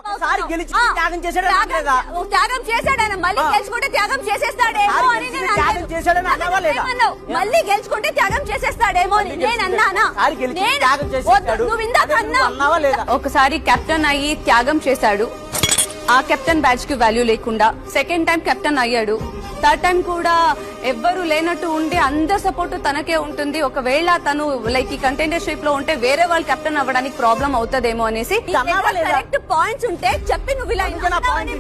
ఒకసారి గెలిచి త్యాగం చేశాడు లేదా? త్యాగం చేశాడు ఆయన. మళ్ళీ గెలుచుకుంటే త్యాగం చేసేస్తాడేమో అని నేను త్యాగం చేశాడని అన్నావా లేదా? మళ్ళీ గెలుచుకుంటే త్యాగం చేసేస్తాడేమో అని నేను అన్నానా? నువ్వు ఇందాక అన్నావా లేదా? ఒకసారి కెప్టెన్ అయ్యి త్యాగం చేశాడు. ఆ కెప్టెన్ బ్యాచ్ కి వాల్యూ లేకుండా సెకండ్ టైం కెప్టెన్ అయ్యాడు. థర్డ్ టైం కూడా ఎవ్వరు లేనట్టు ఉండి అందరి సపోర్ట్ తనకే ఉంటుంది. ఒకవేళ తను లైక్ ఈ కంటెండర్షిప్ లో ఉంటే వేరే వాళ్ళు కెప్టెన్ అవ్వడానికి ప్రాబ్లం అవుతుందేమో అనేసి కరెక్ట్ పాయింట్స్ ఉంటే చెప్పి నువ్వు ఇలా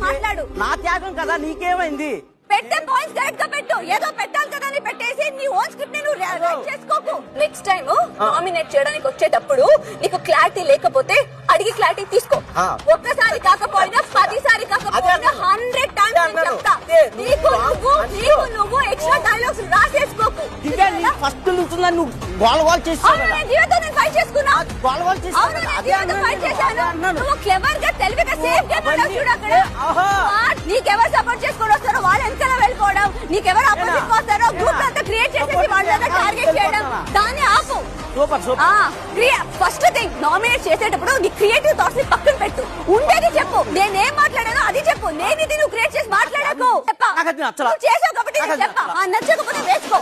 మాట్లాడు. నా త్యాగం కదా, నీకేమైంది? పెట్టే పాయింట్స్ కరెక్ట్ గా పెట్టు. ఏదో పెట్టాలి కదా అని పెట్టేసి నీ ఓన్ స్క్రిప్ట్ ని నువ్వు రైట్ చేసుకోకు. నెక్స్ట్ టైం నామినేట్ చేయడానికి వచ్చేటప్పుడు నీకు క్లారిటీ లేకపోతే అడిగి క్లారిటీ తీసుకో. ఒక్కసారి కాకపోయినా 10 సారి కాకపోయినా 100 టైమ్స్ చెప్తా. నీకు నువ్వు ఎక్స్ట్రా డైలాగ్స్ రాసేసుకోకు. ఫస్ట్ నుంచున్నా నువ్వు గోల్ గోల్ చేస్తావు. జీవితం నేను ఫైట్ చేసుకున్నా. గోల్ గోల్ చేస్తాను. ఫైట్ చేశాను. నువ్వు క్లెవర్ గా తెలివిగా సేఫ్ గా ఉన్నావు చూడు అక్కడ. నీకెవరు సపోర్ట్ చేసుకొని వస్తారో వాళ్ళు వెనకాల వెళ్ళిపోవడం, నీకెవరు ఆపోజిట్ వస్తారో గ్రూప్ అంతా క్రియేట్ చేసేసి వాళ్ళ దగ్గర టార్గెట్ చేయడం, దాన్ని ఆపు. ఫస్ట్ థింగ్ నామినేట్ చేసేటప్పుడు నీ క్రియేటివ్ థాట్స్ ని పక్కన పెట్టు. ఉండేది చెప్పు. నేనేం మాట్లాడానో అది చెప్పు. నేనిది నువ్వు క్రియేట్ చేసి మాట్లాడకు. చెప్పా చేసావు కాబట్టి చెప్పా. నచ్చకపోతే వేసుకో.